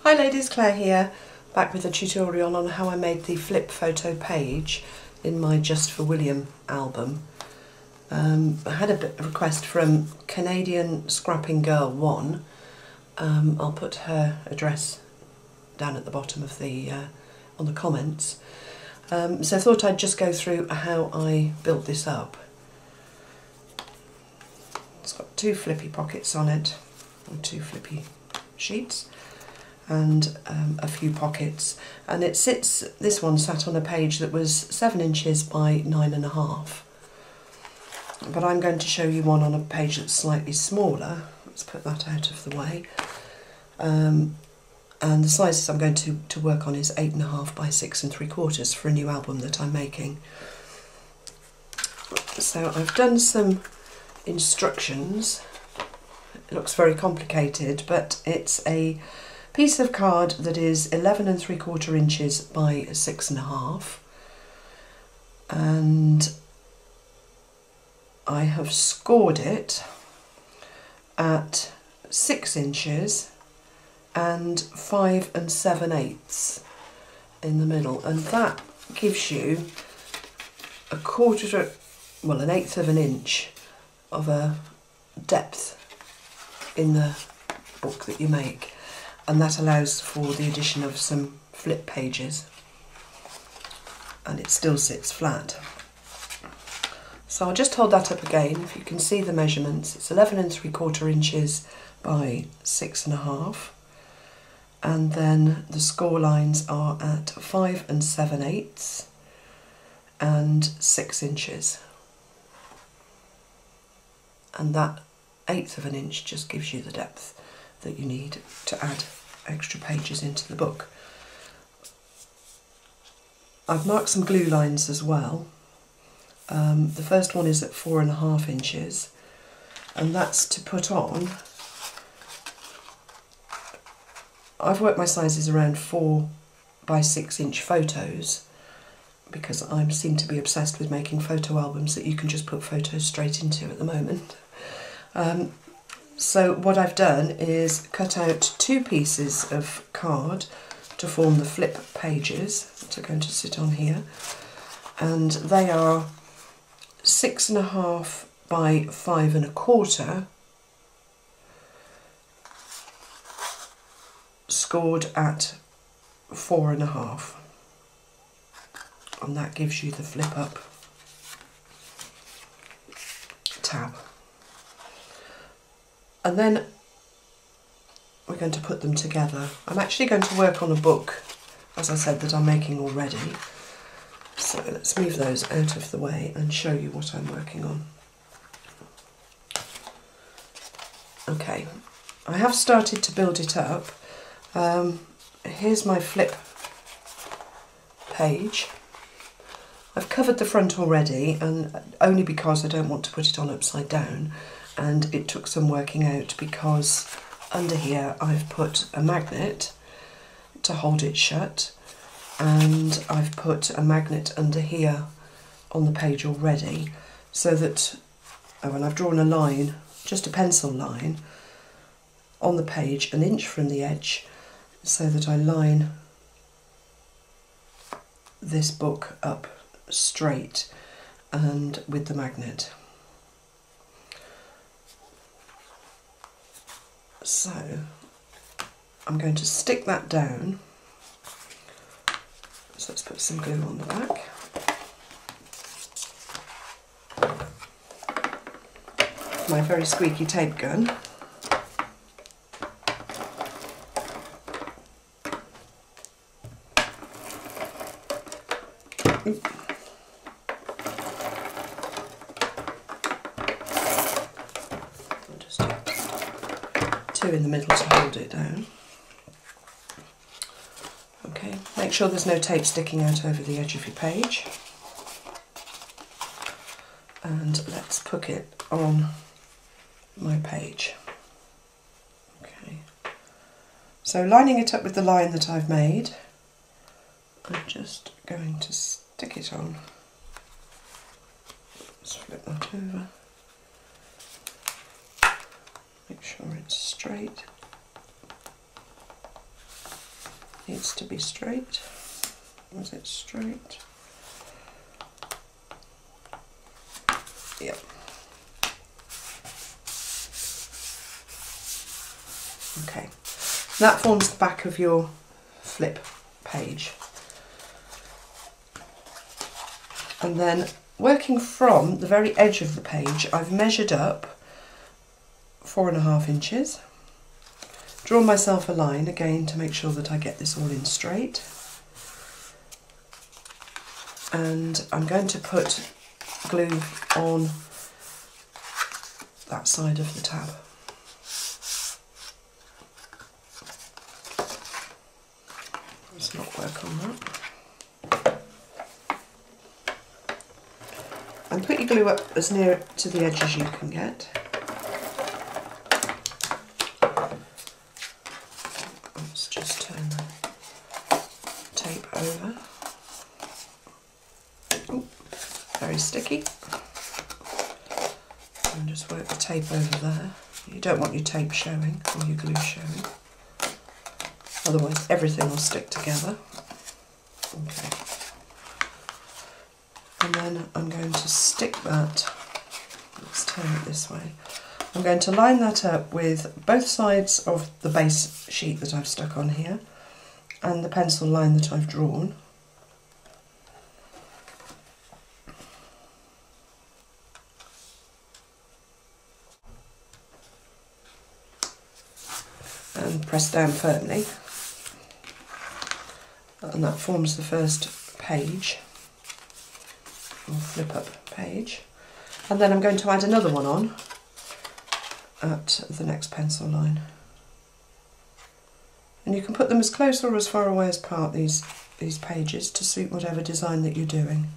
Hi ladies, Claire here, back with a tutorial on how I made the flip photo page in my Just for William album. I had a request from Canadian Scrapping Girl 1. I'll put her address down at the bottom of the on the comments. So I thought I'd just go through how I built this up. It's got two flippy pockets on it, and two flippy sheets, and a few pockets, and this one sat on a page that was 7 inches by 9.5, but I'm going to show you one on a page that's slightly smaller. Let's put that out of the way, and the sizes I'm going to work on is 8.5 by 6 3/4 for a new album that I'm making. So I've done some instructions. It looks very complicated, but it's a piece of card that is 11 3/4 inches by 6.5, and I have scored it at 6 inches and 5 7/8 in the middle, and that gives you an 1/8 of an inch of a depth in the book that you make, and that allows for the addition of some flip pages, and it still sits flat. So I'll just hold that up again. If you can see the measurements, it's 11 3/4 inches by 6.5, and then the score lines are at 5 7/8 and 6 inches, and that 1/8 of an inch just gives you the depth that you need to add extra pages into the book. I've marked some glue lines as well. The first one is at 4.5 inches, and that's to put on. I've worked my sizes around 4 by 6 inch photos because I seem to be obsessed with making photo albums that you can just put photos straight into at the moment. So what I've done is cut out 2 pieces of card to form the flip pages that are going to sit on here, and they are 6.5 by 5 1/4, scored at 4.5, and that gives you the flip up tab. And then we're going to put them together. I'm actually going to work on a book, as I said, that I'm making already. So let's move those out of the way and show you what I'm working on. Okay, I have started to build it up. Here's my flip page. I've covered the front already, and only because I don't want to put it on upside down, and it took some working out because under here I've put a magnet to hold it shut, and I've put a magnet under here on the page already, so that, and I've drawn a line, just a pencil line, on the page 1 inch from the edge, so that I line this book up straight and with the magnet. So I'm going to stick that down. So let's put some glue on the back. My very squeaky tape gun. Just 2 in the middle to hold it down. Okay, make sure there's no tape sticking out over the edge of your page. And let's put it on my page. Okay, so lining it up with the line that I've made, I'm just going to stick it on. Let's flip that over. Make sure it's straight. needs to be straight. Was it straight? Yep. Okay, that forms the back of your flip page. And then working from the very edge of the page, I've measured up 4.5 inches, drawn myself a line again to make sure that I get this all in straight. And I'm going to put glue on that side of the tab. Let's not work on that. And put your glue up as near to the edge as you can get. Let's just turn the tape over. Ooh, very sticky. And just work the tape over there. You don't want your tape showing or your glue showing, otherwise everything will stick together. Okay. And then I'm going to stick that, let's turn it this way, I'm going to line that up with both sides of the base sheet that I've stuck on here and the pencil line that I've drawn. And press down firmly, and that forms the first page, or flip up page. And then I'm going to add another one on at the next pencil line. And you can put them as close or as far away as apart, these pages, to suit whatever design that you're doing.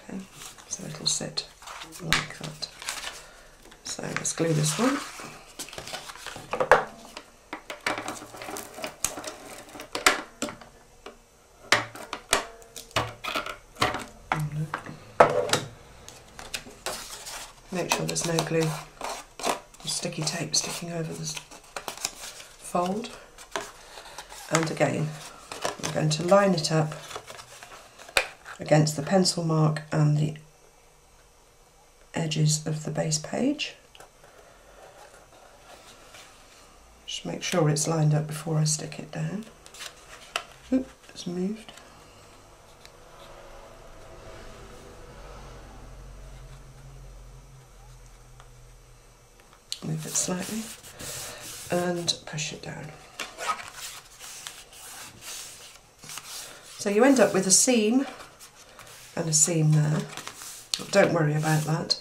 Okay, so it'll sit like that. So let's glue this one. Make sure there's no glue or sticky tape sticking over this fold. And again, I'm going to line it up against the pencil mark and the edges of the base page. Just make sure it's lined up before I stick it down. Oop, it's moved. Move it slightly and push it down. So you end up with a seam and a seam there. Don't worry about that.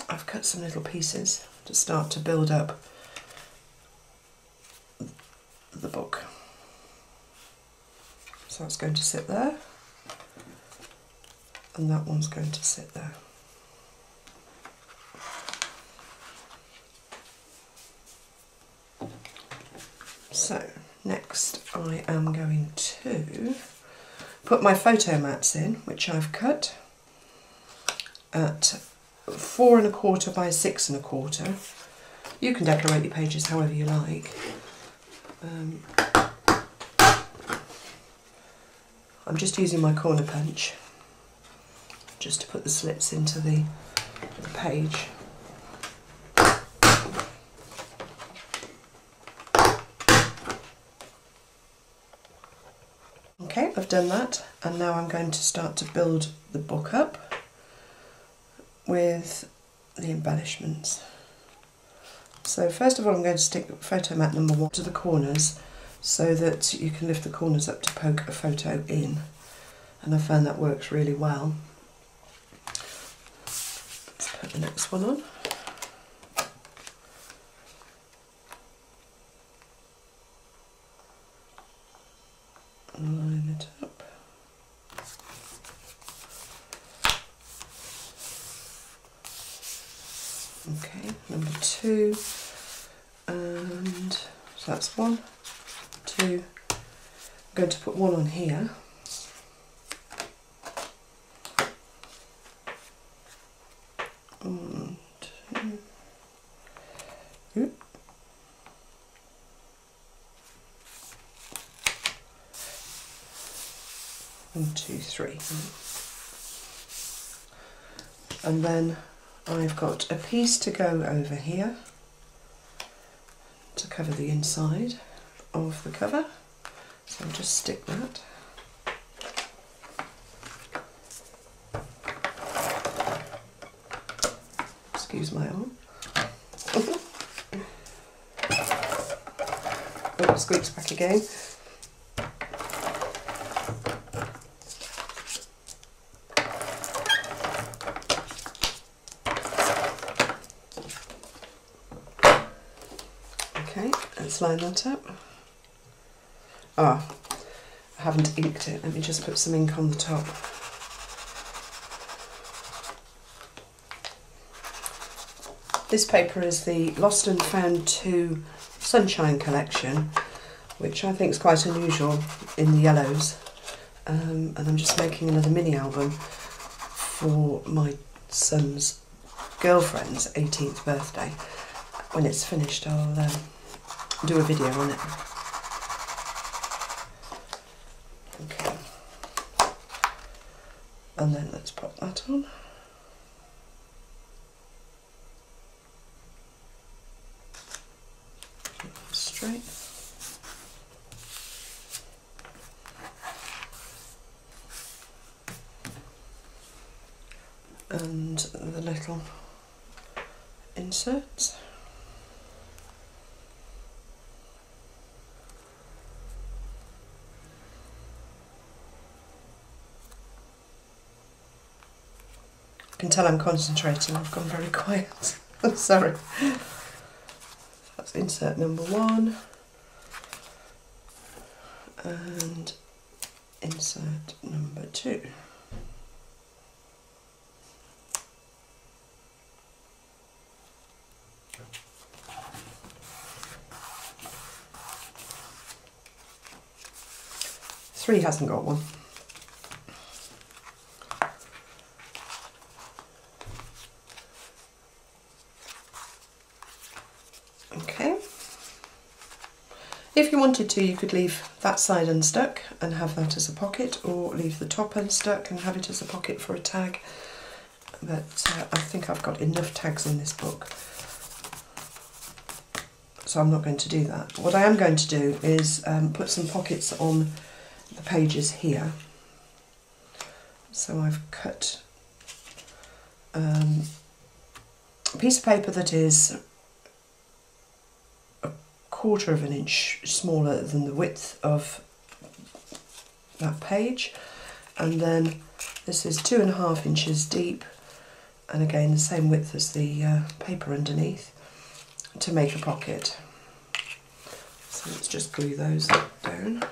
I've cut some little pieces to start to build up the book. So it's going to sit there, and that one's going to sit there. So next I am going to put my photo mats in, which I've cut at 4 1/4 by 6 1/4. You can decorate your pages however you like. I'm just using my corner punch just to put the slits into the page. Okay, I've done that, and now I'm going to start to build the book up with the embellishments. So first of all I'm going to stick photo mat number 1 to the corners so that you can lift the corners up to poke a photo in, and I found that works really well. Let's put the next one on. Line it up. Okay, number 2, and so that's 1, 2. I'm going to put one on here. And 2. Oop. 3. And then I've got a piece to go over here to cover the inside of the cover, so I'll just stick that. Excuse my arm. Oh, it squeaks back again. Okay, let's line that up. Ah, I haven't inked it. Let me just put some ink on the top. This paper is the Lost and Found 2 Sunshine collection, which I think is quite unusual in the yellows. And I'm just making another mini album for my son's girlfriend's 18th birthday. When it's finished, I'll do a video on it. Okay. And then let's pop that on. Straight. And the little inserts. You can tell I'm concentrating, I've gone very quiet. Sorry. That's insert number 1 and insert number 2. Three hasn't got one. Okay. If you wanted to, you could leave that side unstuck and have that as a pocket, or leave the top unstuck and have it as a pocket for a tag. But I think I've got enough tags in this book, so I'm not going to do that. What I am going to do is put some pockets on the pages here. So I've cut a piece of paper that is 1/4 of an inch smaller than the width of that page, and then this is 2.5 inches deep, and again the same width as the paper underneath, to make a pocket. So let's just glue those down.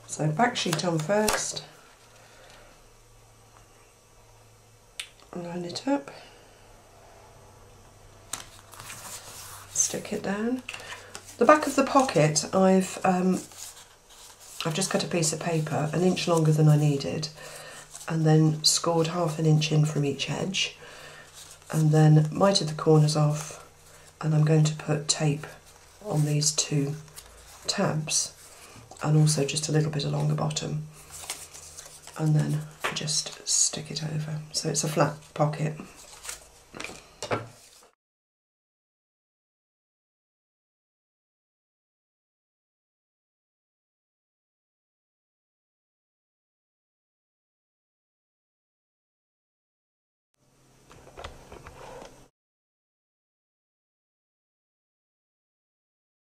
So back sheet on first, line it up, stick it down. The back of the pocket, I've just cut a piece of paper 1 inch longer than I needed, and then scored 1/2 inch in from each edge, and then mitered the corners off, and I'm going to put tape on these 2 tabs, and also just a little bit along the bottom, and then just stick it over. So it's a flat pocket.